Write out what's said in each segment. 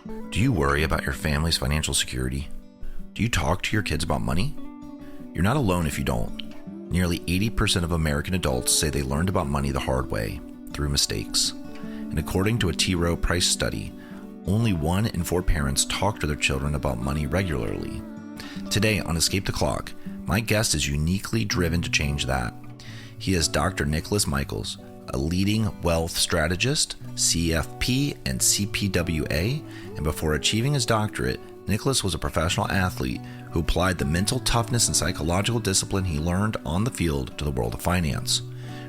Do you worry about your family's financial security? Do you talk to your kids about money? You're not alone if you don't. Nearly 80% of American adults say they learned about money the hard way, through mistakes. And according to a T. Rowe Price study, only 1 in 4 parents talk to their children about money regularly. Today on Escape the Clock, my guest is uniquely driven to change that. He is Dr. Nicholas Michels, a leading wealth strategist, CFP, and CPWA, and before achieving his doctorate, Nicholas was a professional athlete who applied the mental toughness and psychological discipline he learned on the field to the world of finance.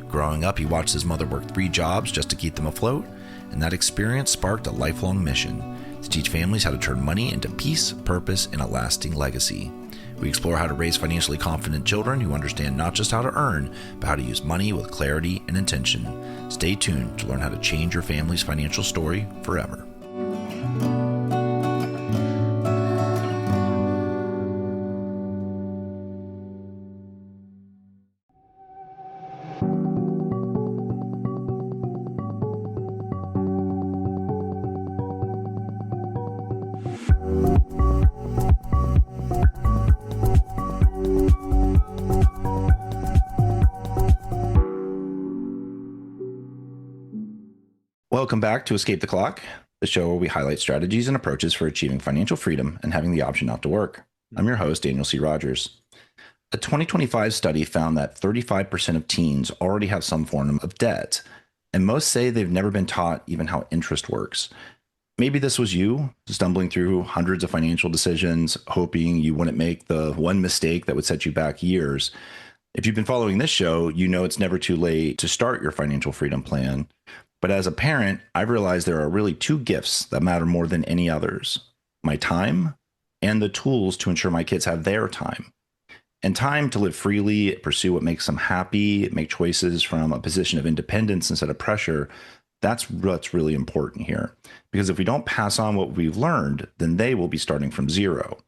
Growing up, he watched his mother work 3 jobs just to keep them afloat, and that experience sparked a lifelong mission to teach families how to turn money into peace, purpose, and a lasting legacy. We explore how to raise financially confident children who understand not just how to earn, but how to use money with clarity and intention. Stay tuned to learn how to change your family's financial story forever. Welcome back to Escape the Clock, the show where we highlight strategies and approaches for achieving financial freedom and having the option not to work. I'm your host, Daniel C. Rogers. A 2025 study found that 35% of teens already have some form of debt, and most say they've never been taught even how interest works. Maybe this was you, stumbling through hundreds of financial decisions, hoping you wouldn't make the one mistake that would set you back years. If you've been following this show, you know it's never too late to start your financial freedom plan. But as a parent, I've realized there are really 2 gifts that matter more than any others: my time and the tools to ensure my kids have their time. And time to live freely, pursue what makes them happy, make choices from a position of independence instead of pressure. That's what's really important here. Because if we don't pass on what we've learned, then they will be starting from zero.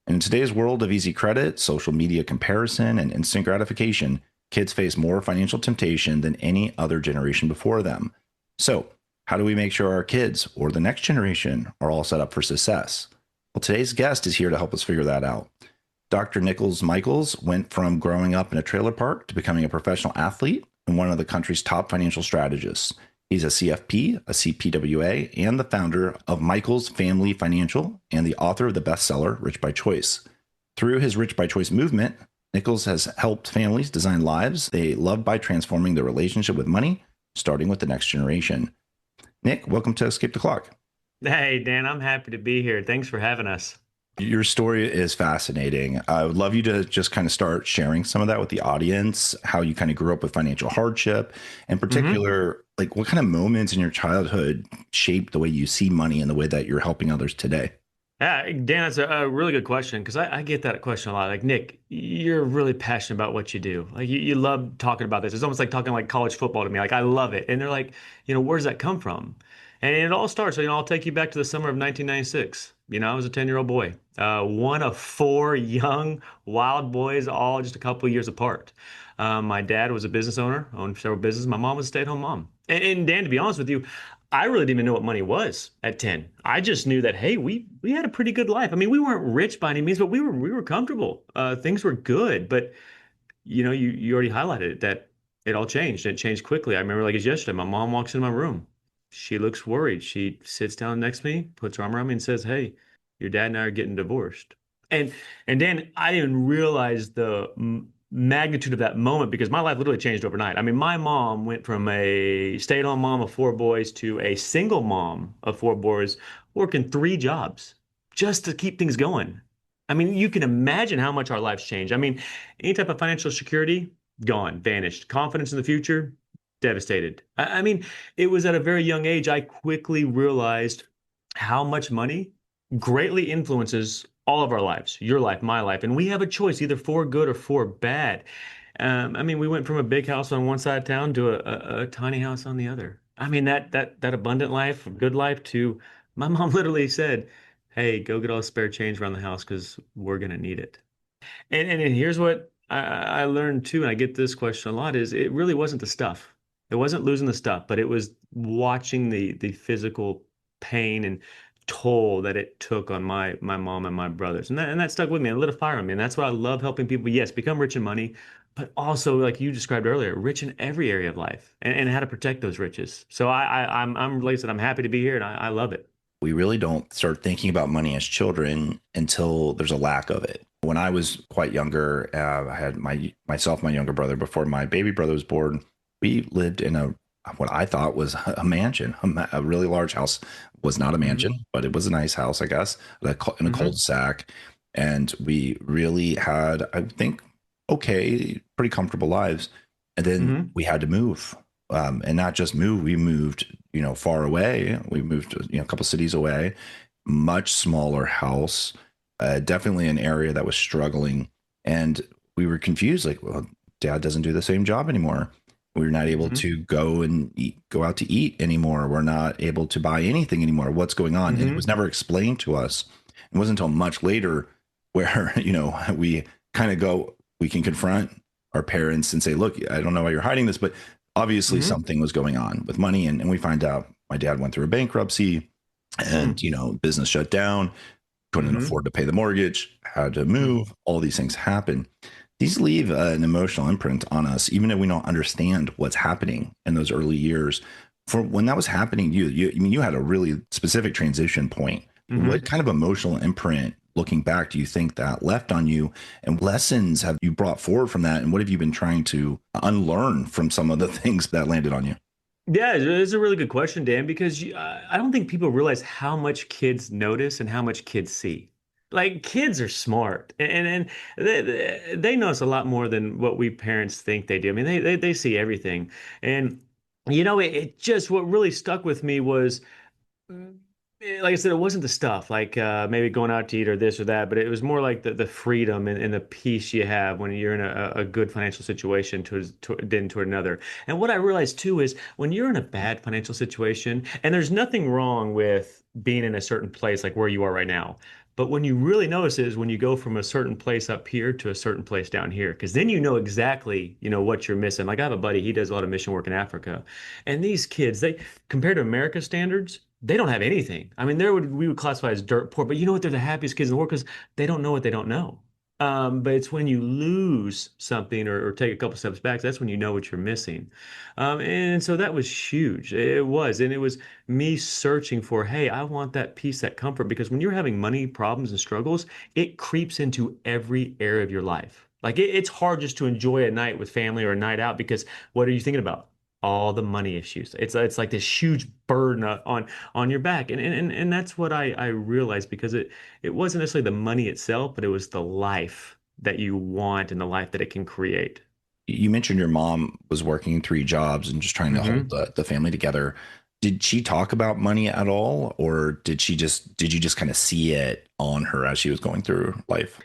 And in today's world of easy credit, social media comparison, and instant gratification, kids face more financial temptation than any other generation before them. So, how do we make sure our kids or the next generation are all set up for success? Well, today's guest is here to help us figure that out. Dr. Nicholas Michels went from growing up in a trailer park to becoming a professional athlete and one of the country's top financial strategists. He's a CFP, a CPWA, and the founder of Michels Family Financial and the author of the bestseller, Rich by Choice. Through his Rich by Choice movement, Nichols has helped families design lives they love by transforming their relationship with money, starting with the next generation. Nick, welcome to Escape the Clock. Hey, Dan, I'm happy to be here. Thanks for having us. Your story is fascinating. I would love you to just kind of start sharing some of that with the audience, how you kind of grew up with financial hardship, in particular, like what kind of moments in your childhood shaped the way you see money and the way that you're helping others today. Yeah, Dan, that's a really good question because I get that question a lot. Like, Nick, you're really passionate about what you do. Like, you love talking about this. It's almost like talking like college football to me. Like, I love it. And they're like, where does that come from? And it all starts, I'll take you back to the summer of 1996. I was a 10-year-old boy, one of 4 young, wild boys, all just a couple of years apart. My dad was a business owner, owned several businesses. My mom was a stay-at-home mom. And Dan, to be honest with you, I really didn't even know what money was at 10. I just knew that, hey, we had a pretty good life. I mean, we weren't rich by any means, but we were comfortable. Things were good. But you already highlighted it, that it all changed. It changed quickly. I remember like it's yesterday. My mom walks into my room. She looks worried. She sits down next to me, puts her arm around me, and says, "Hey, your dad and I are getting divorced." And then I didn't even realize the magnitude of that moment because my life literally changed overnight. I mean, my mom went from a stay-at-home mom of 4 boys to a single mom of 4 boys, working 3 jobs just to keep things going. I mean, you can imagine how much our lives changed. I mean, any type of financial security, gone, vanished. Confidence in the future, devastated. I mean, it was at a very young age, I quickly realized how much money greatly influences all of our lives, your life, my life. And we have a choice, either for good or for bad. I mean, we went from a big house on one side of town to a tiny house on the other. I mean, that abundant life, good life, to my mom literally said, "Hey, go get all the spare change around the house because we're going to need it." And here's what I learned too, and I get this question a lot, is it really wasn't the stuff. It wasn't losing the stuff, but it was watching the physical pain and toll that it took on my mom and my brothers. And that stuck with me and lit a fire in me. And that's what I love helping people, yes, become rich in money, but also like you described earlier, rich in every area of life and how to protect those riches. So I'm like I said, I'm happy to be here and I love it. We really don't start thinking about money as children until there's a lack of it. When I was quite younger, I had myself, my younger brother. Before my baby brother was born, we lived in a what I thought was a mansion, a really large house. Was not a Hmm. mansion, but it was a nice house, I guess, in a Hmm. cul-de-sac. And we really had, I think, okay, pretty comfortable lives. And then Hmm. we had to move, and not just move. We moved, far away. We moved, a couple cities away, much smaller house, definitely an area that was struggling. And we were confused, like, well, dad doesn't do the same job anymore. We're not able Hmm. to go out to eat anymore. We're not able to buy anything anymore. What's going on? And it was Hmm. never explained to us. It wasn't until much later where, we kind of we can confront our parents and say, look, I don't know why you're hiding this, but obviously Hmm. something was going on with money. And we find out my dad went through a bankruptcy and, business shut down, couldn't Hmm. afford to pay the mortgage, had to Hmm. move. All these things happen. These leave an emotional imprint on us, even if we don't understand what's happening in those early years. For when that was happening to you, I mean, you had a really specific transition point. What Hmm. kind of emotional imprint, looking back, do you think that left on you? And lessons have you brought forward from that? And what have you been trying to unlearn from some of the things that landed on you? Yeah, it's a really good question, Dan, because I don't think people realize how much kids notice and how much kids see. Like kids are smart and they notice a lot more than what we parents think they do. I mean, they see everything. And it just what really stuck with me was like I said, it wasn't the stuff like maybe going out to eat or this or that, but it was more like the freedom and the peace you have when you're in a good financial situation than to another. And what I realized too is when you're in a bad financial situation, and there's nothing wrong with being in a certain place like where you are right now. But when you really notice is when you go from a certain place up here to a certain place down here, because then you know exactly, what you're missing. Like I have a buddy, he does a lot of mission work in Africa. And these kids, compared to America's standards, they don't have anything. I mean, we would classify as dirt poor, but you know what? They're the happiest kids in the world because they don't know what they don't know. But it's when you lose something or take a couple steps back, that's when you know what you're missing. And so that was huge. It was. And it was me searching for, hey, I want that peace, that comfort, because when you're having money problems and struggles, it creeps into every area of your life. Like it's hard just to enjoy a night with family or a night out because what are you thinking about? All the money issues. It's like this huge burden on your back, and that's what I realized because it wasn't necessarily the money itself, but it was the life that you want and the life that it can create. You mentioned your mom was working three jobs and just trying to hold Hmm. the family together. Did she talk about money at all, or did you just kind of see it on her as she was going through life?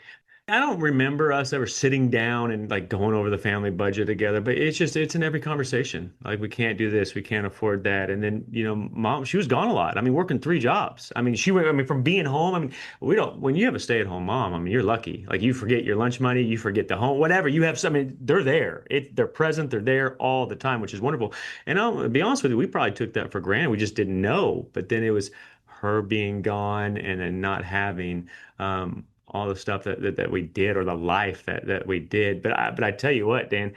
I don't remember us ever sitting down and like going over the family budget together, but it's in every conversation. Like we can't do this, we can't afford that. And then, mom, she was gone a lot. I mean, working three jobs. I mean, I mean, from being home, I mean, we don't when you have a stay-at-home mom, I mean, you're lucky. Like you forget your lunch money, you forget the home, whatever. You have some, I mean, they're there. They're present, they're there all the time, which is wonderful. And I'll be honest with you, we probably took that for granted. We just didn't know. But then it was her being gone and then not having all the stuff that we did or the life that we did. But I tell you what, Dan,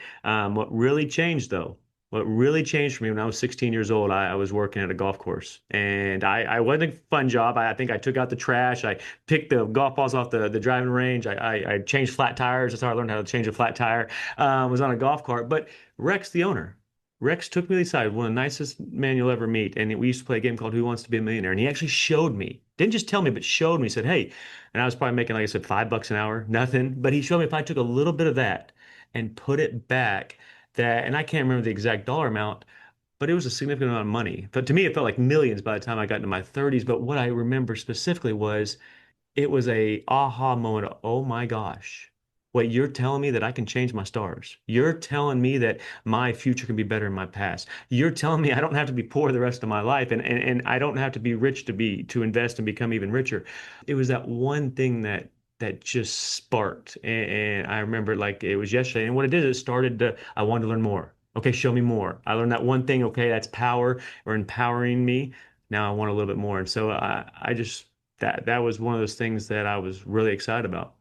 what really changed though, what really changed for me when I was 16 years old, I was working at a golf course and I wasn't a fun job. I think I took out the trash. I picked the golf balls off the driving range. I changed flat tires. That's how I learned how to change a flat tire. Was on a golf cart. But Rex, the owner, Rex took me aside, one of the nicest man you'll ever meet. And we used to play a game called Who Wants to Be a Millionaire. And he actually showed me, didn't just tell me, but showed me, said, hey, and I was probably making, like I said, $5 an hour, nothing. But he showed me if I took a little bit of that and put it back, and I can't remember the exact dollar amount, but it was a significant amount of money. But to me, it felt like millions by the time I got into my 30s. But what I remember specifically was it was a aha moment of, oh my gosh. Wait, you're telling me that I can change my stars. You're telling me that my future can be better than my past. You're telling me I don't have to be poor the rest of my life and I don't have to be rich to invest and become even richer. It was that one thing that just sparked. And I remember like it was yesterday. And what it did is it started to, I wanted to learn more. Okay, show me more. I learned that one thing. Okay, that's power or empowering me. Now I want a little bit more. And so I just that was one of those things that I was really excited about.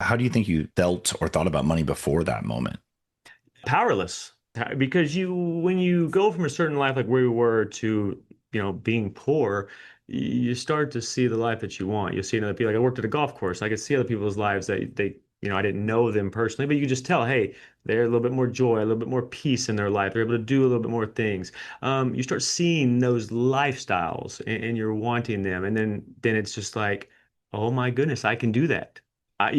How do you think you felt or thought about money before that moment? Powerless. Because when you go from a certain life like where we were to, being poor, you start to see the life that you want. You see another people. Like I worked at a golf course. I could see other people's lives that I didn't know them personally, but you could just tell, hey, they're a little bit more joy, a little bit more peace in their life. They're able to do a little bit more things. You start seeing those lifestyles, and you're wanting them, and then it's just like, oh my goodness, I can do that. I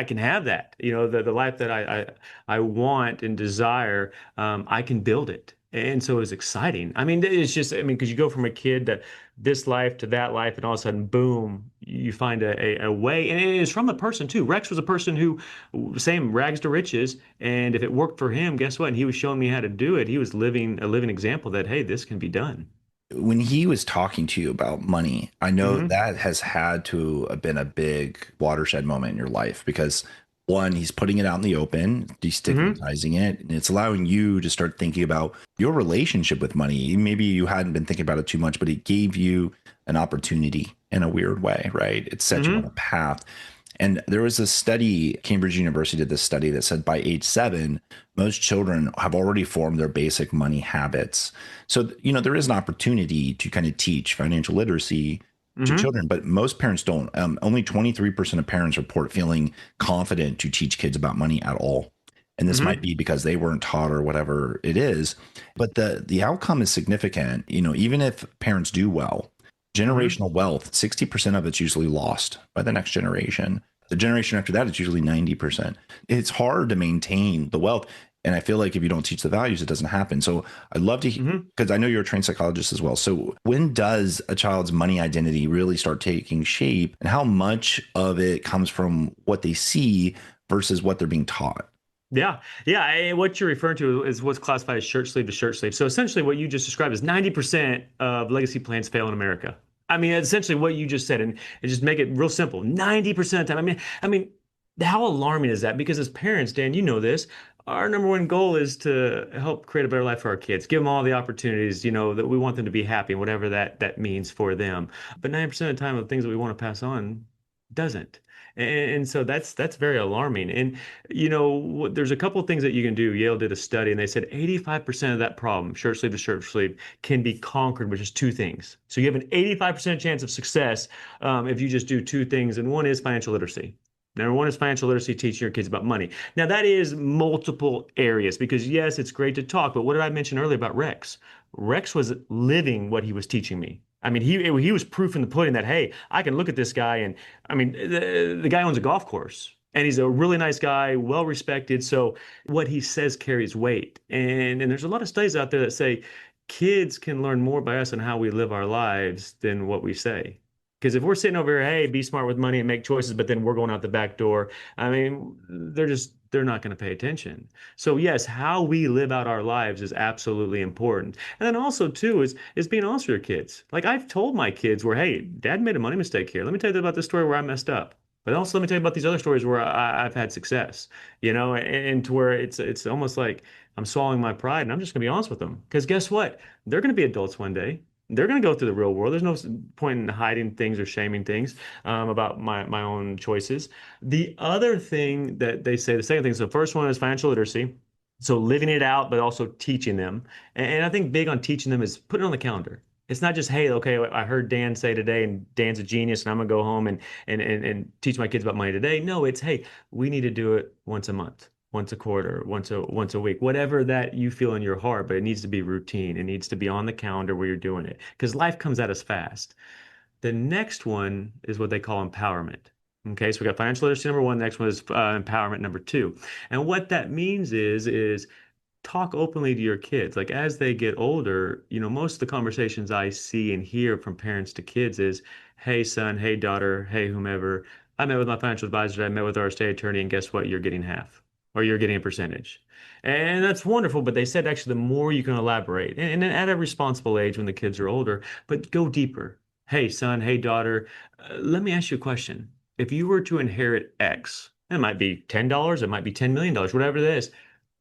can have that. The life that I want and desire, I can build it. And so it's exciting. I mean, it's just, I mean, because you go from a kid to this life to that life, and all of a sudden, boom, you find a way. And it is from the person too. Rex was a person who, same rags to riches. And if it worked for him, guess what? And he was showing me how to do it. He was living a living example that, hey, this can be done. When he was talking to you about money, I know Hmm. that has had to have been a big watershed moment in your life because one, he's putting it out in the open, Hmm. destigmatizing it, and it's allowing you to start thinking about your relationship with money. Maybe you hadn't been thinking about it too much, but it gave you an opportunity in a weird way, right? It set you on a Hmm. path. And there was a study, Cambridge University did this study that said by age 7, most children have already formed their basic money habits. So, there is an opportunity to kind of teach financial literacy to Hmm. children, but most parents don't. Only 23% of parents report feeling confident to teach kids about money at all. And this might Hmm. be because they weren't taught or whatever it is. But the outcome is significant. Even if parents do well, Hmm. generational wealth, 60% of it's usually lost by the next generation. The generation after that, it's usually 90%. It's hard to maintain the wealth. And I feel like if you don't teach the values, it doesn't happen. So I'd love to, Hmm. because I know you're a trained psychologist as well. So when does a child's money identity really start taking shape, and how much of it comes from what they see versus what they're being taught? Yeah, yeah. What you're referring to is what's classified as shirt sleeve to shirt sleeve. So essentially, what you just described is 90% of legacy plans fail in America. I mean, essentially what you just said, and just make it real simple. 90% of the time. I mean, how alarming is that? Because as parents, Dan, you know this. Our number one goal is to help create a better life for our kids, give them all the opportunities, that we want them to be happy, whatever that means for them. But 90% of the time, the things that we want to pass on doesn't. And so that's very alarming. And there's a couple of things that you can do. Yale did a study and they said 85% of that problem, shirt sleeve to shirt sleeve, can be conquered with just two things. So you have an 85% chance of success if you just do two things. And one is financial literacy. Number one is financial literacy, teaching your kids about money. Now, that is multiple areas because, yes, it's great to talk, but what did I mention earlier about Rex? Rex was living what he was teaching me. I mean, he was proof in the pudding that, hey, I can look at this guy and I mean, the guy owns a golf course and he's a really nice guy, well respected. So what he says carries weight. And there's a lot of studies out there that say kids can learn more by us on how we live our lives than what we say. Because if we're sitting over here, hey, be smart with money and make choices, but then we're going out the back door, I mean, they're not going to pay attention. So yes, how we live out our lives is absolutely important. And then also too is being honest with your kids. Like I've told my kids where, hey, dad made a money mistake here. Let me tell you about this story where I messed up. But also let me tell you about these other stories where I've had success, and to where it's almost like I'm swallowing my pride and I'm just gonna be honest with them. Because guess what? They're gonna be adults one day. They're gonna go through the real world. There's no point in hiding things or shaming things about my own choices. The other thing that they say, the second thing, so the first one is financial literacy. So living it out, but also teaching them. And I think big on teaching them is put it on the calendar. It's not just, hey, okay, I heard Dan say today, and Dan's a genius, and I'm gonna go home and teach my kids about money today. No, it's, hey, we need to do it once a month, once a quarter, once a week, whatever that you feel in your heart, but it needs to be routine. It needs to be on the calendar where you're doing it. Because life comes at us fast. The next one is what they call empowerment. Okay, so we got financial literacy number one. Next one is empowerment number two. And what that means is talk openly to your kids. Like as they get older, most of the conversations I see and hear from parents to kids is, hey, son, hey, daughter, hey, whomever. I met with my financial advisor, I met with our estate attorney, and guess what? You're getting half or you're getting a percentage. And that's wonderful. But they said actually, the more you can elaborate, and then at a responsible age when the kids are older, but go deeper. Hey, son, hey, daughter, let me ask you a question. If you were to inherit X, it might be $10, it might be $10 million, whatever it is.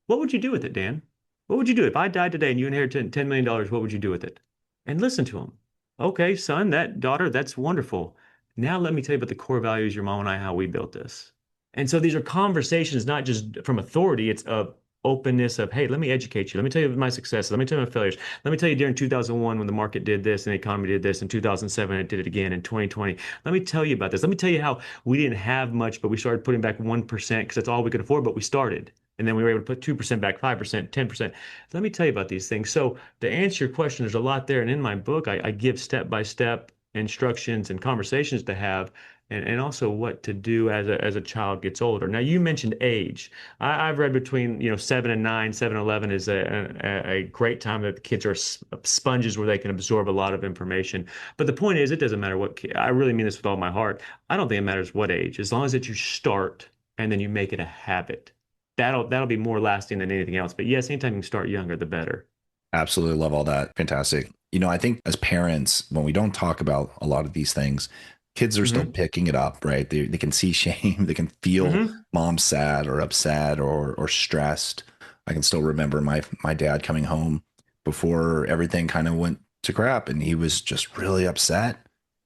What would you do with it, Dan? What would you do if I died today and you inherited $10 million? What would you do with it? And listen to them. Okay, son, that daughter, that's wonderful. Now let me tell you about the core values your mom and I, how we built this. And so these are conversations, not just from authority, it's a openness of, hey, let me educate you. Let me tell you my successes. Let me tell you my failures. Let me tell you during 2001 when the market did this and the economy did this, in 2007 it did it again in 2020. Let me tell you about this. Let me tell you how we didn't have much, but we started putting back 1% because that's all we could afford, but we started. And then we were able to put 2% back, 5%, 10%. Let me tell you about these things. So to answer your question, there's a lot there. And in my book, I give step-by-step instructions and conversations to have and also what to do as a child gets older. Now, you mentioned age. I've read between, 7 and 9, 7 and 11 is a great time that the kids are sponges where they can absorb a lot of information. But the point is, it doesn't matter what I really mean this with all my heart. I don't think it matters what age, as long as that you start and then you make it a habit. That'll be more lasting than anything else. But yes, anytime you can start younger, the better. Absolutely love all that. Fantastic. I think as parents, when we don't talk about a lot of these things, kids are still Hmm. picking it up, right? They can see shame, they can feel Hmm. mom sad or upset or stressed. I can still remember my dad coming home before everything kind of went to crap, and he was just really upset,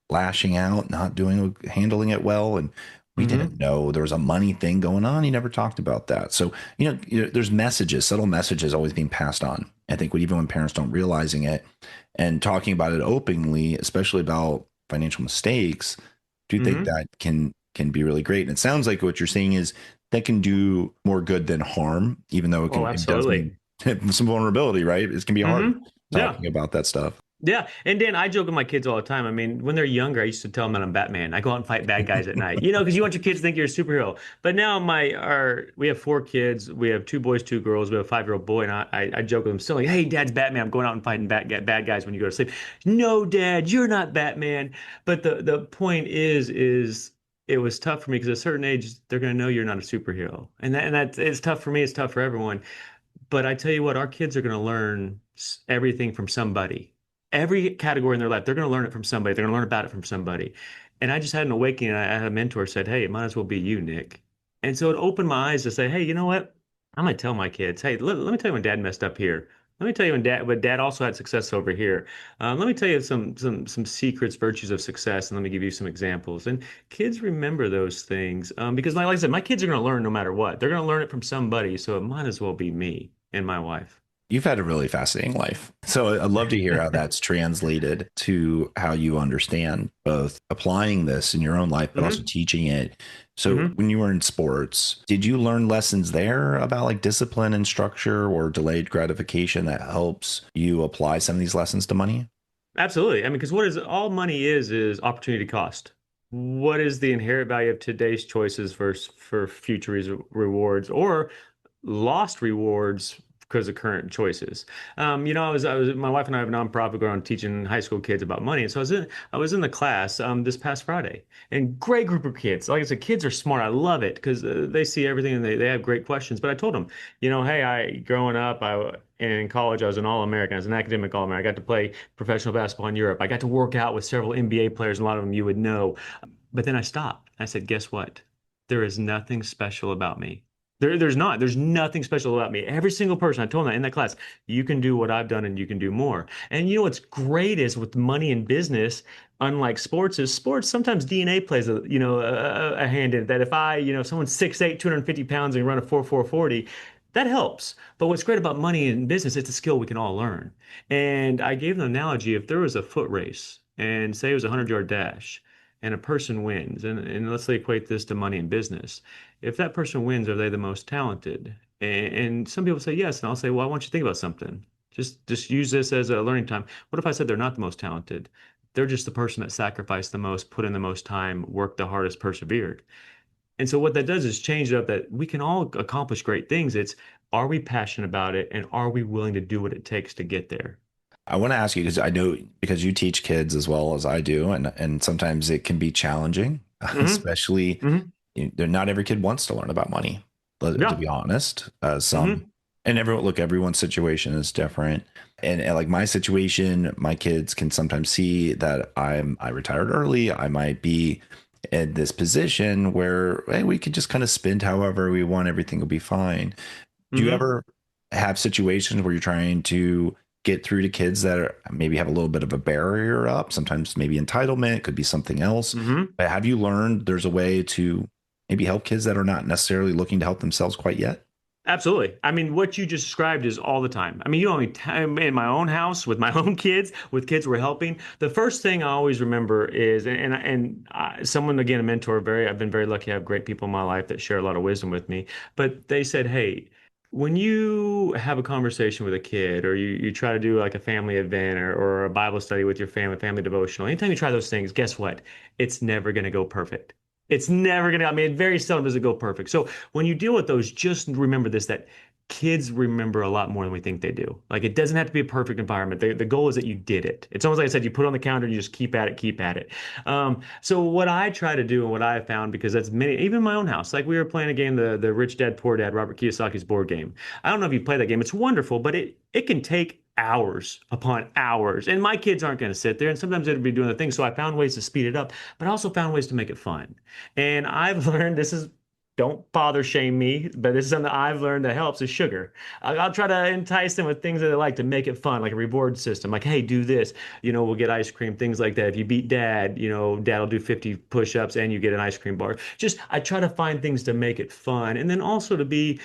lashing out, not handling it well, and we didn't Hmm. know there was a money thing going on. He never talked about that. So, there's messages, subtle messages always being passed on. I think even when parents don't realizing it and talking about it openly, especially about financial mistakes, do you think Hmm. that can be really great? And it sounds like what you're saying is that can do more good than harm, even though Oh, it does absolutely. mean some vulnerability, right? It can be hard Hmm. Yeah. talking about that stuff. Yeah. And Dan, I joke with my kids all the time. I mean, when they're younger, I used to tell them that I'm Batman. I go out and fight bad guys at night, because you want your kids to think you're a superhero. But now we have 4 kids. We have 2 boys, 2 girls. We have a 5-year-old boy. And I joke with them still like, hey, Dad's Batman. I'm going out and fighting bad guys when you go to sleep. No, Dad, you're not Batman. But the point is it was tough for me because at a certain age, they're going to know you're not a superhero. And it's tough for me. It's tough for everyone. But I tell you what, our kids are going to learn everything from somebody. Every category in their life, they're going to learn it from somebody. They're going to learn about it from somebody. And I just had an awakening. I had a mentor said, "Hey, it might as well be you, Nick." And so it opened my eyes to say, "Hey, you know what? I'm going to tell my kids, hey, let me tell you when Dad messed up here. Let me tell you when Dad also had success over here. Let me tell you some secrets, virtues of success, and let me give you some examples." And kids remember those things because, like I said, my kids are going to learn no matter what. They're going to learn it from somebody, so it might as well be me and my wife. You've had a really fascinating life. So I'd love to hear how that's translated to how you understand both applying this in your own life, but also Hmm. teaching it. So Hmm. when you were in sports, did you learn lessons there about like discipline and structure or delayed gratification that helps you apply some of these lessons to money? Absolutely. I mean, because what is all money is opportunity cost. What is the inherent value of today's choices versus for future rewards or lost rewards because of current choices? My wife and I have a nonprofit going on teaching high school kids about money, and so I was in the class this past Friday, and great group of kids. Like I said, kids are smart. I love it because they see everything and they have great questions. But I told them, hey, I growing up, in college, I was an All-American. I was an academic All-American. I got to play professional basketball in Europe. I got to work out with several NBA players, and a lot of them you would know. But then I stopped. I said, guess what? There is nothing special about me. There's not. There's nothing special about me. Every single person, I told them that in that class, you can do what I've done and you can do more. And you know what's great is with money and business, unlike sports, is sports sometimes DNA plays a hand in it. That if if someone's 6'8", 250 pounds and run a 4.40, that helps. But what's great about money and business, it's a skill we can all learn. And I gave an analogy, if there was a foot race and say it was a 100-yard dash and a person wins, and let's say equate this to money and business. If that person wins, are they the most talented? And some people say yes, and I'll say, well, I want you to think about something. Just use this as a learning time. What if I said they're not the most talented? They're just the person that sacrificed the most, put in the most time, worked the hardest, persevered. And so what that does is change it up that we can all accomplish great things. It's are we passionate about it and are we willing to do what it takes to get there? I want to ask you because I know because you teach kids as well as I do, and sometimes it can be challenging, Hmm. especially Hmm. not every kid wants to learn about money. To Yeah. be honest, some Hmm. and everyone's situation is different, and like my situation, my kids can sometimes see that I retired early. I might be in this position where hey, we could just kind of spend however we want, everything will be fine. Do you Hmm. ever have situations where you're trying to get through to kids that are maybe have a little bit of a barrier up? Sometimes maybe entitlement, it could be something else. Hmm. But have you learned there's a way to maybe help kids that are not necessarily looking to help themselves quite yet? Absolutely. I mean, what you just described is all the time. I mean, you only time in my own house with my own kids, with kids we're helping. The first thing I always remember is, someone again, a mentor. I've been very lucky. I have great people in my life that share a lot of wisdom with me. But they said, hey, when you have a conversation with a kid, or you try to do like a family event or a Bible study with your family, family devotional, anytime you try those things, guess what? It's never going to go perfect. It's never going to, I mean, very seldom does it go perfect. So when you deal with those, just remember this, that kids remember a lot more than we think they do. Like it doesn't have to be a perfect environment. The goal is that you did it. It's almost like I said, you put it on the calendar and you just keep at it, keep at it. So what I try to do and what I have found, because that's many, even in my own house, like we were playing a game, the Rich Dad Poor Dad, Robert Kiyosaki's board game. I don't know if you play that game. It's wonderful, but it can take hours upon hours. And my kids aren't going to sit there. And sometimes they'd be doing the thing. So I found ways to speed it up, but I also found ways to make it fun. And I've learned this is, don't bother shame me, but this is something I've learned that helps is sugar. I'll try to entice them with things that they like to make it fun, like a reward system. Like, hey, do this. We'll get ice cream, things like that. If you beat dad, dad will do 50 push-ups and you get an ice cream bar. Just I try to find things to make it fun. And then also to be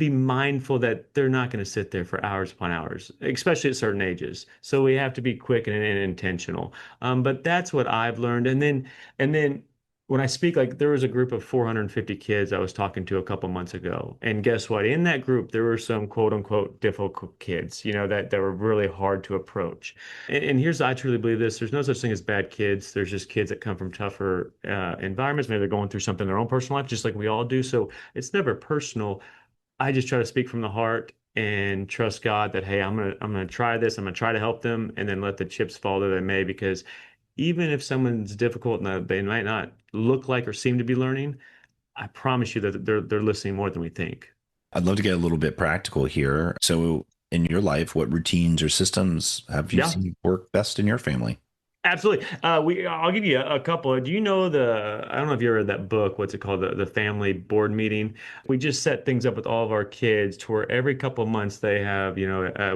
mindful that they're not going to sit there for hours upon hours, especially at certain ages. So we have to be quick and intentional. But that's what I've learned. And then when I speak, like there was a group of 450 kids I was talking to a couple months ago. And guess what? In that group, there were some quote unquote difficult kids, that were really hard to approach. And here's, I truly believe this, there's no such thing as bad kids. There's just kids that come from tougher environments. Maybe they're going through something in their own personal life, just like we all do. So it's never personal. I just try to speak from the heart and trust God that, hey, I'm gonna try this. I'm gonna try to help them, and then let the chips fall where they may. Because even if someone's difficult and they might not look like or seem to be learning, I promise you that they're listening more than we think. I'd love to get a little bit practical here. So, in your life, what routines or systems have you Yeah. seen work best in your family? Absolutely. I'll give you a couple. Do you know I don't know if you ever read that book, what's it called? The family board meeting. We just set things up with all of our kids to where every couple of months they have,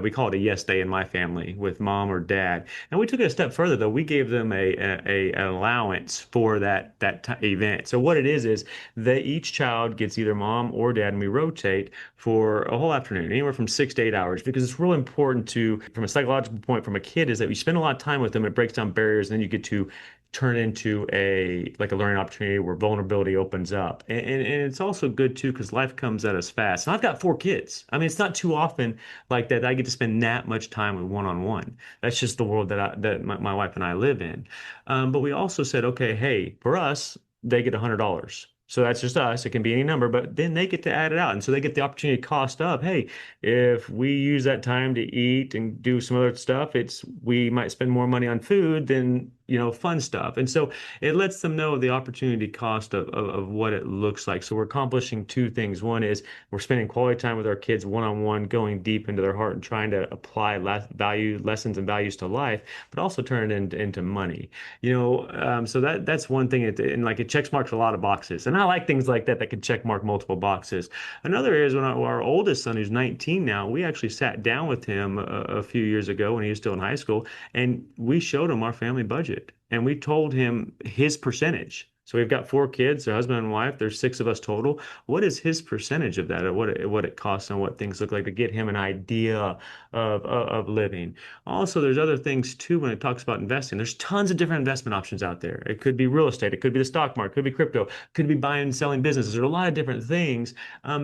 we call it a yes day in my family with mom or dad. And we took it a step further though. We gave them an allowance for that event. So what it is that each child gets either mom or dad, and we rotate for a whole afternoon, anywhere from 6 to 8 hours, because it's real important from a psychological point, from a kid, is that you spend a lot of time with them. It breaks down barriers, and then you get to turn into a learning opportunity where vulnerability opens up. And it's also good too because life comes at us fast. And I've got 4 kids. I mean, it's not too often like that I get to spend that much time with one-on-one. That's just the world that my wife and I live in. But we also said, okay, hey, for us, they get $100. So that's just us. It can be any number, but then they get to add it out. And so they get the opportunity cost of, hey, if we use that time to eat and do some other stuff, we might spend more money on food than, fun stuff. And so it lets them know the opportunity cost of what it looks like. So we're accomplishing 2 things. One is we're spending quality time with our kids one-on-one, going deep into their heart and trying to apply lessons and values to life, but also turn it into money. So that's one thing, and like it checks marks a lot of boxes. And I like things like that can check mark multiple boxes. Another is when our oldest son, who's 19 now, we actually sat down with him a few years ago when he was still in high school, and we showed him our family budget, and we told him his percentage. So we've got 4 kids, a husband and wife. There's 6 of us total. What is his percentage of that, or what it costs, and what things look like, to get him an idea of living? Also, there's other things too when it talks about investing. There's tons of different investment options out there. It could be real estate, it could be the stock market, it could be crypto, it could be buying and selling businesses. There's a lot of different things.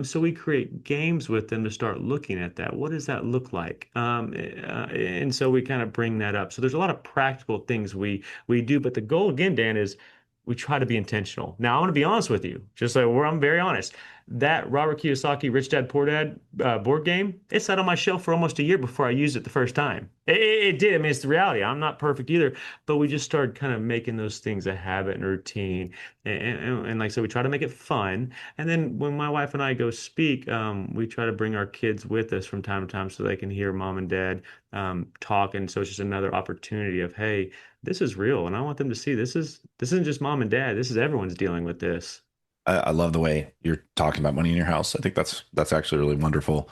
So we create games with them to start looking at that. What does that look like? And so we kind of bring that up. So there's a lot of practical things we do, but the goal again, Dan, is we try to be intentional. Now, I want to be honest with you, just like where I'm very honest. That Robert Kiyosaki Rich Dad Poor Dad board game, it sat on my shelf for almost a year before I used it the first time. It did. I mean, it's the reality. I'm not perfect either, but we just started kind of making those things a habit and a routine. And like I said, we try to make it fun. And then when my wife and I go speak, we try to bring our kids with us from time to time so they can hear mom and dad talk. And so it's just another opportunity of, hey, this is real, and I want them to see this isn't just mom and dad. This is everyone's dealing with this. I love the way you're talking about money in your house. I think that's actually really wonderful,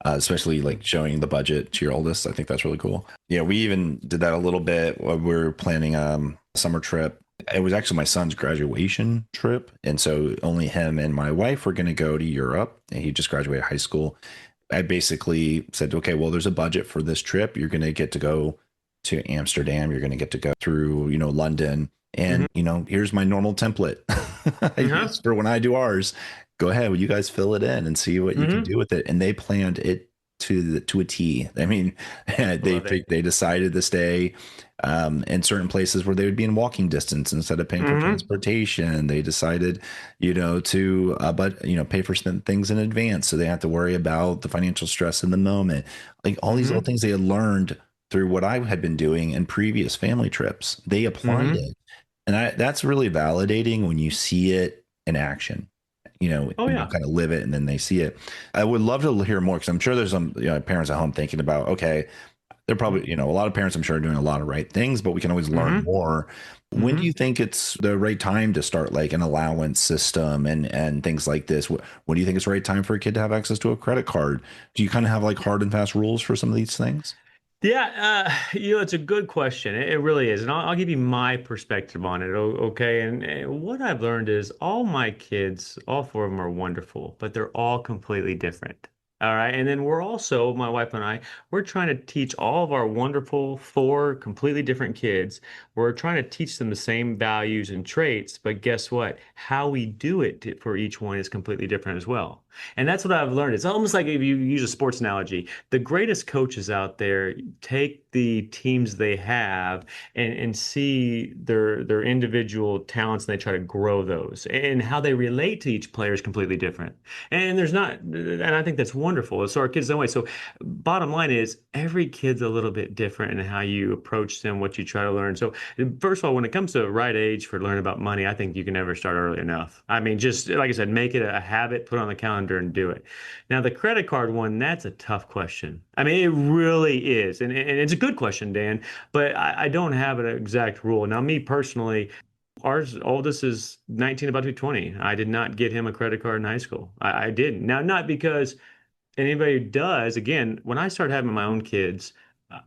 especially like showing the budget to your oldest. I think that's really cool. Yeah, we even did that a little bit when we were planning a summer trip. It was actually my son's graduation trip, and so only him and my wife were going to go to Europe. And he just graduated high school. I basically said, okay, well, there's a budget for this trip. You're going to get to go to Amsterdam. You're going to get to go through, London. Hmm. And, here's my normal template I Uh-huh. use for when I do ours. Go ahead, you guys fill it in and see what you can Hmm. do with it. And they planned it to a T. I mean, Love it. they decided to stay in certain places where they would be in walking distance instead of paying for Hmm. transportation. They decided, to but pay for certain things in advance, so they have to worry about the financial stress in the moment. Like all these little Hmm. things they had learned through what I had been doing in previous family trips, they applied Hmm. it, and that's really validating when you see it in action. Oh yeah. Kind of live it, and then they see it. I would love to hear more because I'm sure there's some parents at home thinking about, okay, they're probably, a lot of parents I'm sure are doing a lot of right things, but we can always learn Hmm. more. When do Hmm. you think it's the right time to start like an allowance system and things like this? When do you think it's the right time for a kid to have access to a credit card? Do you kind of have like hard and fast rules for some of these things? Yeah, it's a good question. It really is. And I'll give you my perspective on it. Okay. And what I've learned is all my kids, all four of them are wonderful, but they're all completely different. All right. And then we're also, my wife and I, we're trying to teach all of our wonderful four completely different kids. We're trying to teach them the same values and traits, but guess what? How we do it for each one is completely different as well. And that's what I've learned. It's almost like if you use a sports analogy, the greatest coaches out there take the teams they have and see their individual talents and they try to grow those. And how they relate to each player is completely different. And there's not, and I think that's wonderful. So our kids that way. So bottom line is every kid's a little bit different in how you approach them, what you try to learn. So first of all, when it comes to the right age for learning about money, I think you can never start early enough. I mean, just like I said, make it a habit, put it on the calendar and do it. Now, the credit card one, that's a tough question. I mean, it really is. And it's a good question, Dan, but I don't have an exact rule. Now, me personally, ours oldest is 19, about to be 20. I did not get him a credit card in high school. I didn't. Now, not because anybody who does, again, when I started having my own kids,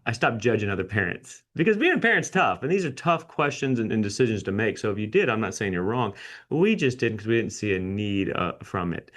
I stopped judging other parents because being a parent's tough, and these are tough questions and decisions to make. So if you did, I'm not saying you're wrong. We just didn't because we didn't see a need from it.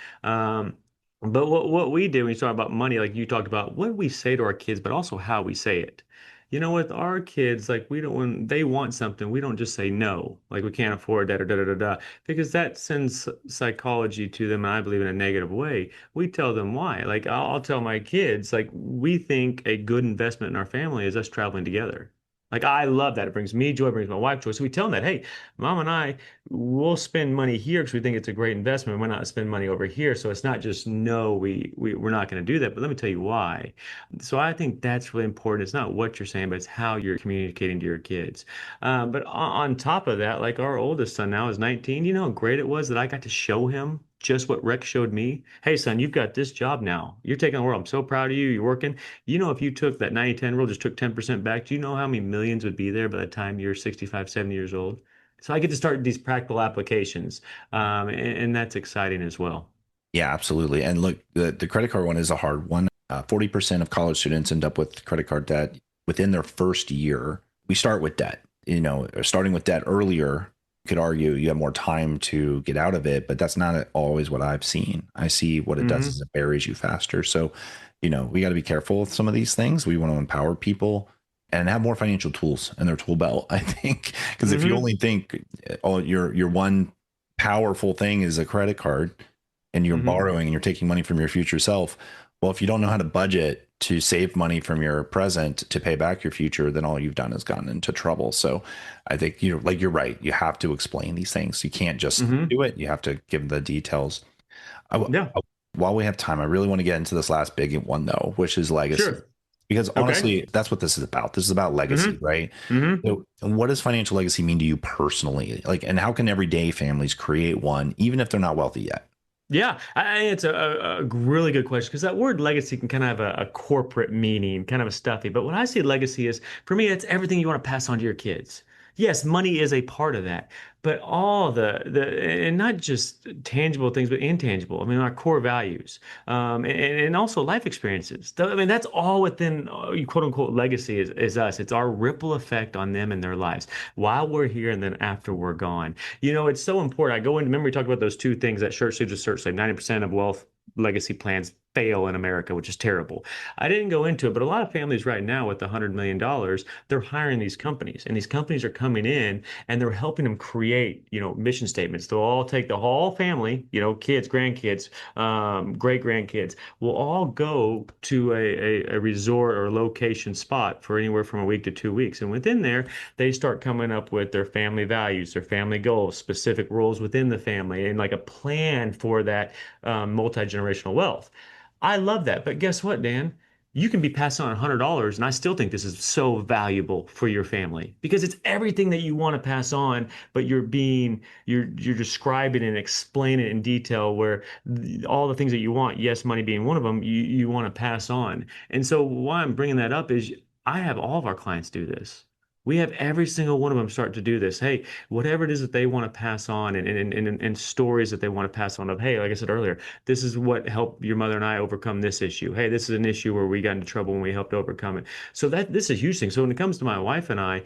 But what we did when you talk about money, like you talked about, what we say to our kids, but also how we say it. With our kids, like we don't when they want something, we don't just say no, like we can't afford that or da da da da, because that sends psychology to them, and I believe in a negative way. We tell them why. Like I'll tell my kids, like we think a good investment in our family is us traveling together. Like I love that. It brings me joy, it brings my wife joy. So we tell them that, hey, mom and I will spend money here because we think it's a great investment. We're not spend money over here. So it's not just no, we're not going to do that. But let me tell you why. So I think that's really important. It's not what you're saying, but it's how you're communicating to your kids. But on top of that, like our oldest son now is 19. You know how great it was that I got to show him just what Rex showed me? Hey, son, you've got this job now. You're taking the world. I'm so proud of you. You're working. If you took that 90-10 rule, just took 10% back, do you know how many millions would be there by the time you're 65, 70 years old? So I get to start these practical applications, and that's exciting as well. Yeah, absolutely. And look, the credit card one is a hard one. 40% of college students end up with credit card debt within their first year. We start with debt, starting with debt earlier. You could argue you have more time to get out of it, but that's not always what I've seen. I see what it does is Hmm. it buries you faster. So, we got to be careful with some of these things. We want to empower people and have more financial tools in their tool belt, I think. Because if you Hmm. only think, oh, your one powerful thing is a credit card, and you're Hmm. borrowing and you're taking money from your future self. Well, if you don't know how to budget to save money from your present to pay back your future, then all you've done is gotten into trouble. So I think like you're right. You have to explain these things. You can't just Hmm. do it. You have to give the details. Yeah, While we have time, I really want to get into this last big one though, which is legacy. sure. Because Okay. honestly, that's what this is about. This is about legacy, Hmm. right? Hmm. So, what does financial legacy mean to you personally? Like, and how can everyday families create one, even if they're not wealthy yet? Yeah, it's a really good question because that word legacy can kind of have a corporate meaning, kind of a stuffy. But when I see legacy is, for me, it's everything you want to pass on to your kids. Yes, money is a part of that, but all the and not just tangible things, but intangible. I mean, our core values, and also life experiences. I mean, that's all within quote unquote legacy is us. It's our ripple effect on them and their lives while we're here and then after we're gone. You know, it's so important. I go into remember we talked about those two things that shirt sleeves to shirt sleeve. 90% of wealth legacy plans fail in America, which is terrible. I didn't go into it, but a lot of families right now with $100 million, they're hiring these companies, and these companies are coming in and they're helping them create, mission statements. They'll all take the whole family, kids, grandkids, great grandkids, will all go to a resort or location spot for anywhere from a week to 2 weeks. And within there, they start coming up with their family values, their family goals, specific roles within the family, and like a plan for that multi-generational wealth. I love that. But guess what, Dan? You can be passing on $100, and I still think this is so valuable for your family because it's everything that you want to pass on, but you're describing and explaining it in detail where all the things that you want, yes, money being one of them, you want to pass on. And so why I'm bringing that up is I have all of our clients do this. We have every single one of them start to do this. Hey, whatever it is that they want to pass on and stories that they want to pass on of, hey, like I said earlier, this is what helped your mother and I overcome this issue. Hey, this is an issue where we got into trouble and we helped overcome it. So this is a huge thing. So when it comes to my wife and I,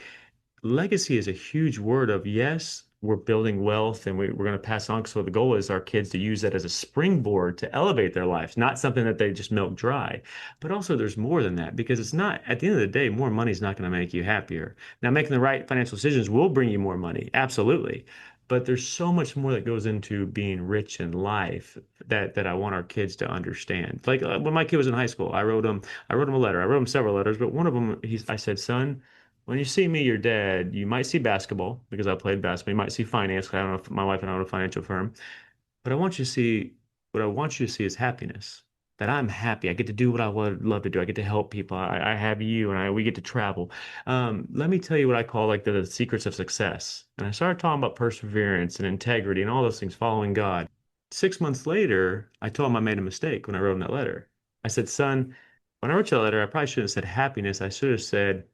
legacy is a huge word of yes, we're building wealth and we're going to pass on. So the goal is our kids to use that as a springboard to elevate their lives, not something that they just milk dry. But also there's more than that because it's not, at the end of the day, more money is not going to make you happier. Now, making the right financial decisions will bring you more money. Absolutely. But there's so much more that goes into being rich in life that I want our kids to understand. Like when my kid was in high school, I wrote him a letter. I wrote him several letters, but one of them, I said, son, when you see me, your dad, you might see basketball because I played basketball. You might see finance 'cause I don't know if my wife and I own a financial firm. But I want you to see what I want you to see is happiness. That I'm happy. I get to do what I would love to do. I get to help people. I have you and we get to travel. Let me tell you what I call like the secrets of success. And I started talking about perseverance and integrity and all those things, following God. 6 months later, I told him I made a mistake when I wrote him that letter. I said, son, when I wrote you that letter, I probably shouldn't have said happiness. I should have said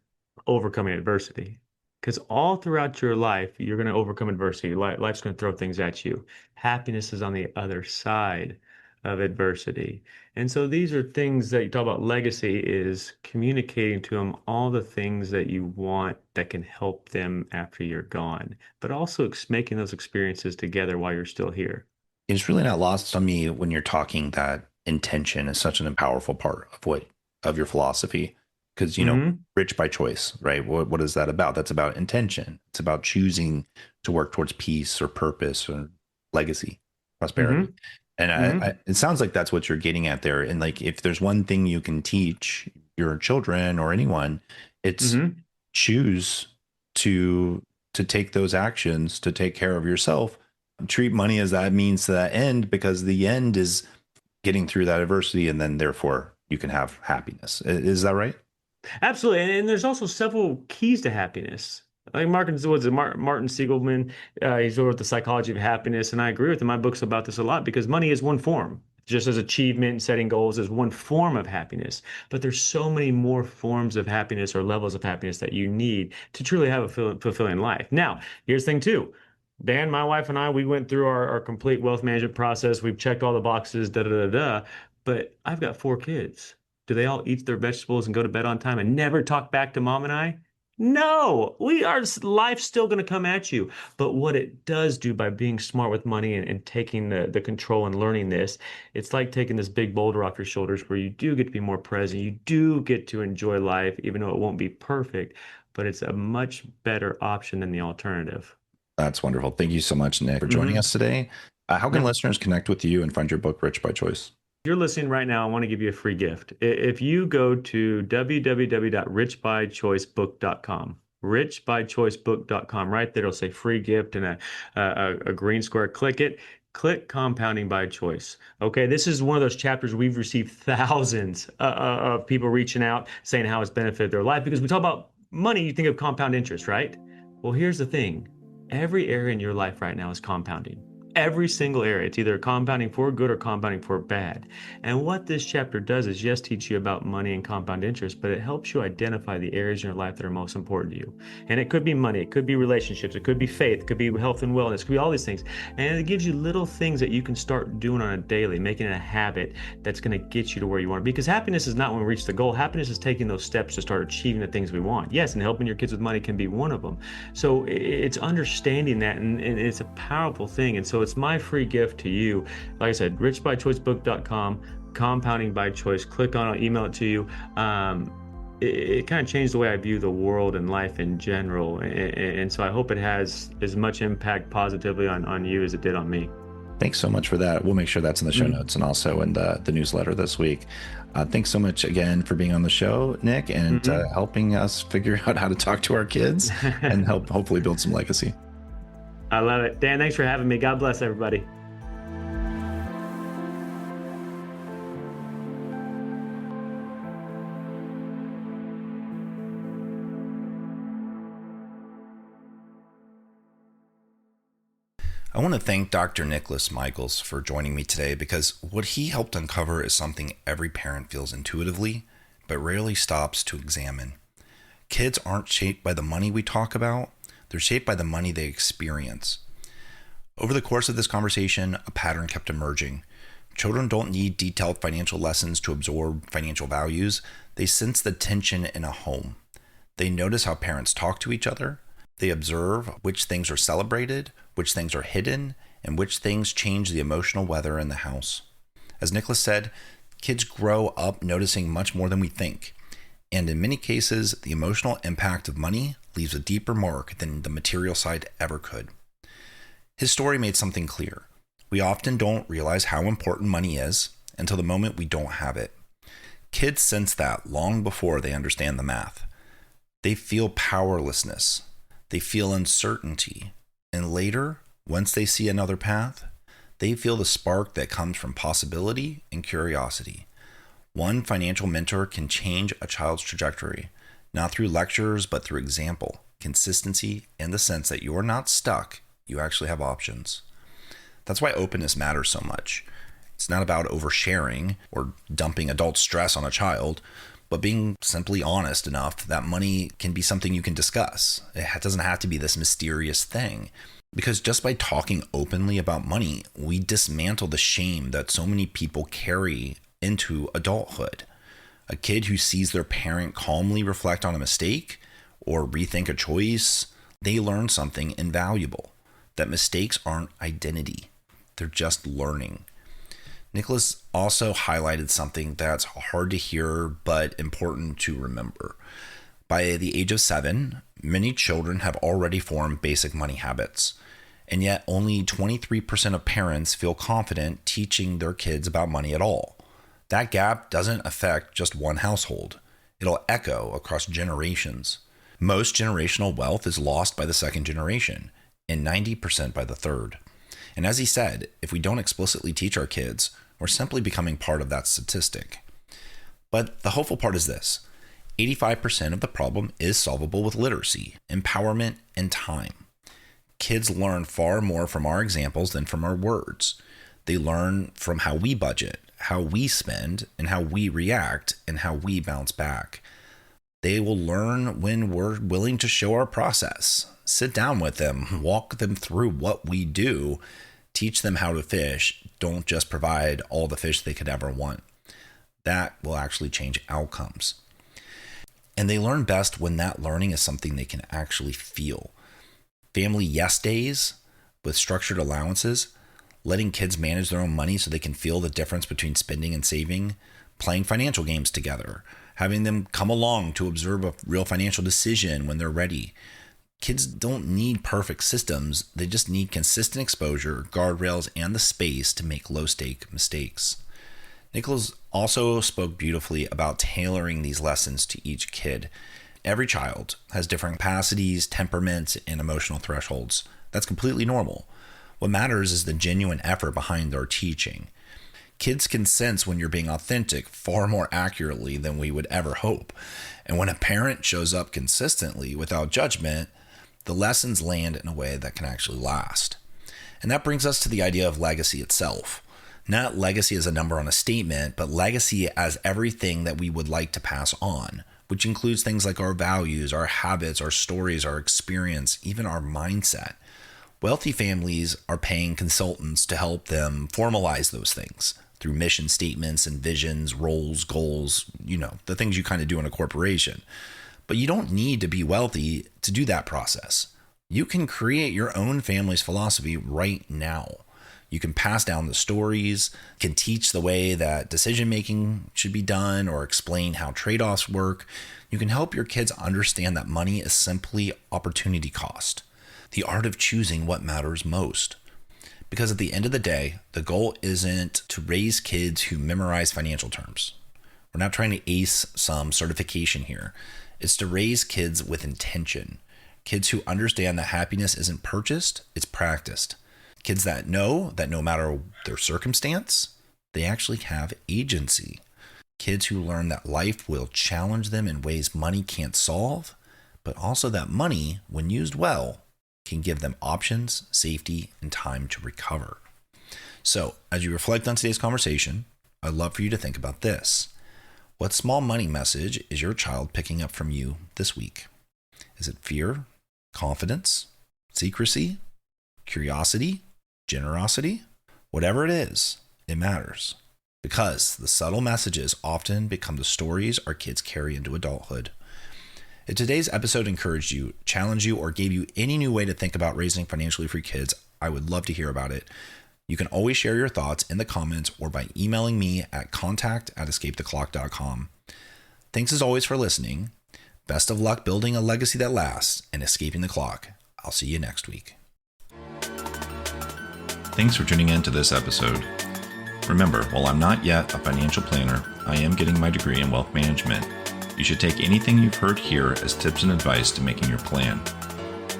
overcoming adversity. Because all throughout your life, you're going to overcome adversity. Life's going to throw things at you. Happiness is on the other side of adversity. And so these are things that you talk about legacy is communicating to them all the things that you want that can help them after you're gone, but also making those experiences together while you're still here. It's really not lost on me when you're talking that intention is such an powerful part of your philosophy. Because Hmm. rich by choice, right? What is that about? That's about intention. It's about choosing to work towards peace or purpose or legacy, prosperity. Hmm. And Hmm. it sounds like that's what you're getting at there. And like, if there's one thing you can teach your children or anyone, it's Hmm. choose to take those actions to take care of yourself. Treat money as that means to that end, because the end is getting through that adversity, and then therefore you can have happiness. Is that right? Absolutely. And there's also several keys to happiness. Like Martin Siegelman, he's wrote The Psychology of Happiness, and I agree with him. My book's about this a lot because money is one form. Just as achievement and setting goals is one form of happiness, but there's so many more forms of happiness or levels of happiness that you need to truly have a fulfilling life. Now, here's the thing too. Dan, my wife and I, we went through our complete wealth management process. We've checked all the boxes, da da da da. But I've got 4 kids. Do they all eat their vegetables and go to bed on time and never talk back to mom and I? No, life's still going to come at you. But what it does do by being smart with money and taking the control and learning this, it's like taking this big boulder off your shoulders where you do get to be more present. You do get to enjoy life, even though it won't be perfect, but it's a much better option than the alternative. That's wonderful. Thank you so much, Nick, for joining Hmm. us today. How can Yep. listeners connect with you and find your book, Rich by Choice? You're listening right now, I want to give you a free gift. If you go to www.richbychoicebook.com, richbychoicebook.com, right there, it'll say free gift and a green square. Click it. Click compounding by choice. Okay, this is one of those chapters we've received thousands of people reaching out saying how it's benefited their life because we talk about money, you think of compound interest, right? Well, here's the thing. Every area in your life right now is compounding. every single area. It's either compounding for good or compounding for bad. And what this chapter does is, yes, teach you about money and compound interest, but it helps you identify the areas in your life that are most important to you. And it could be money, it could be relationships, it could be faith, it could be health and wellness, it could be all these things. And it gives you little things that you can start doing on a daily, making it a habit that's going to get you to where you want to be. Because happiness is not when we reach the goal. Happiness is taking those steps to start achieving the things we want. Yes, and helping your kids with money can be one of them. So it's understanding that, and it's a powerful thing. And so it's my free gift to you. Like I said, richbychoicebook.com, compounding by choice. Click on it, I'll email it to you. It kind of changed the way I view the world and life in general. And so I hope it has as much impact positively on you as it did on me. Thanks so much for that. We'll make sure that's in the show notes and also in the newsletter this week. Thanks so much again for being on the show, Nick, and helping us figure out how to talk to our kids and help hopefully build some legacy. I love it. Dan, thanks for having me. God bless everybody. I want to thank Dr. Nicholas Michels for joining me today, because what he helped uncover is something every parent feels intuitively, but rarely stops to examine. Kids aren't shaped by the money we talk about, they're shaped by the money they experience. Over the course of this conversation, a pattern kept emerging. Children don't need detailed financial lessons to absorb financial values. They sense the tension in a home. They notice how parents talk to each other. They observe which things are celebrated, which things are hidden, and which things change the emotional weather in the house. As Nicholas said, kids grow up noticing much more than we think. And in many cases, the emotional impact of money leaves a deeper mark than the material side ever could. His story made something clear. We often don't realize how important money is until the moment we don't have it. Kids sense that long before they understand the math. They feel powerlessness. They feel uncertainty. And later, once they see another path, they feel the spark that comes from possibility and curiosity. One financial mentor can change a child's trajectory, not through lectures, but through example, consistency, and the sense that you're not stuck, you actually have options. That's why openness matters so much. It's not about oversharing or dumping adult stress on a child, but being simply honest enough that money can be something you can discuss. It doesn't have to be this mysterious thing. Because just by talking openly about money, we dismantle the shame that so many people carry into adulthood. A kid who sees their parent calmly reflect on a mistake or rethink a choice, they learn something invaluable. That mistakes aren't identity. They're just learning. Nicholas also highlighted something that's hard to hear but important to remember. By the age of 7, many children have already formed basic money habits, and yet only 23% of parents feel confident teaching their kids about money at all. That gap doesn't affect just one household. It'll echo across generations. Most generational wealth is lost by the second generation, and 90% by the third. And as he said, if we don't explicitly teach our kids, we're simply becoming part of that statistic. But the hopeful part is this: 85% of the problem is solvable with literacy, empowerment, and time. Kids learn far more from our examples than from our words. They learn from how we budget, how we spend, and how we react, and how we bounce back. They will learn when we're willing to show our process, sit down with them, walk them through what we do, teach them how to fish. Don't just provide all the fish they could ever want. That will actually change outcomes. And they learn best when that learning is something they can actually feel. Family yes days with structured allowances, letting kids manage their own money so they can feel the difference between spending and saving, playing financial games together, having them come along to observe a real financial decision when they're ready. Kids don't need perfect systems. They just need consistent exposure, guardrails, and the space to make low-stake mistakes. Nicholas also spoke beautifully about tailoring these lessons to each kid. Every child has different capacities, temperaments, and emotional thresholds. That's completely normal. What matters is the genuine effort behind our teaching. Kids can sense when you're being authentic far more accurately than we would ever hope. And when a parent shows up consistently without judgment, the lessons land in a way that can actually last. And that brings us to the idea of legacy itself. Not legacy as a number on a statement, but legacy as everything that we would like to pass on, which includes things like our values, our habits, our stories, our experience, even our mindset. Wealthy families are paying consultants to help them formalize those things through mission statements and visions, roles, goals, the things you kind of do in a corporation. But you don't need to be wealthy to do that process. You can create your own family's philosophy right now. You can pass down the stories, can teach the way that decision-making should be done or explain how trade-offs work. You can help your kids understand that money is simply opportunity cost, the art of choosing what matters most. Because at the end of the day, the goal isn't to raise kids who memorize financial terms. We're not trying to ace some certification here. It's to raise kids with intention. Kids who understand that happiness isn't purchased, it's practiced. Kids that know that no matter their circumstance, they actually have agency. Kids who learn that life will challenge them in ways money can't solve, but also that money, when used well, can give them options, safety, and time to recover. So, as you reflect on today's conversation, I'd love for you to think about this. What small money message is your child picking up from you this week? Is it fear, confidence, secrecy, curiosity, generosity? Whatever it is, it matters. Because the subtle messages often become the stories our kids carry into adulthood. If today's episode encouraged you, challenged you, or gave you any new way to think about raising financially free kids, I would love to hear about it. You can always share your thoughts in the comments or by emailing me at contact@escapetheclock.com. Thanks as always for listening. Best of luck building a legacy that lasts and escaping the clock. I'll see you next week. Thanks for tuning in to this episode. Remember, while I'm not yet a financial planner, I am getting my degree in wealth management. You should take anything you've heard here as tips and advice to making your plan.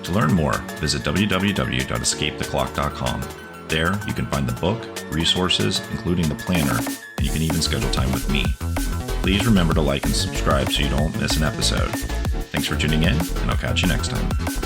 To learn more, visit www.escapetheclock.com. There, you can find the book, resources, including the planner, and you can even schedule time with me. Please remember to like and subscribe so you don't miss an episode. Thanks for tuning in, and I'll catch you next time.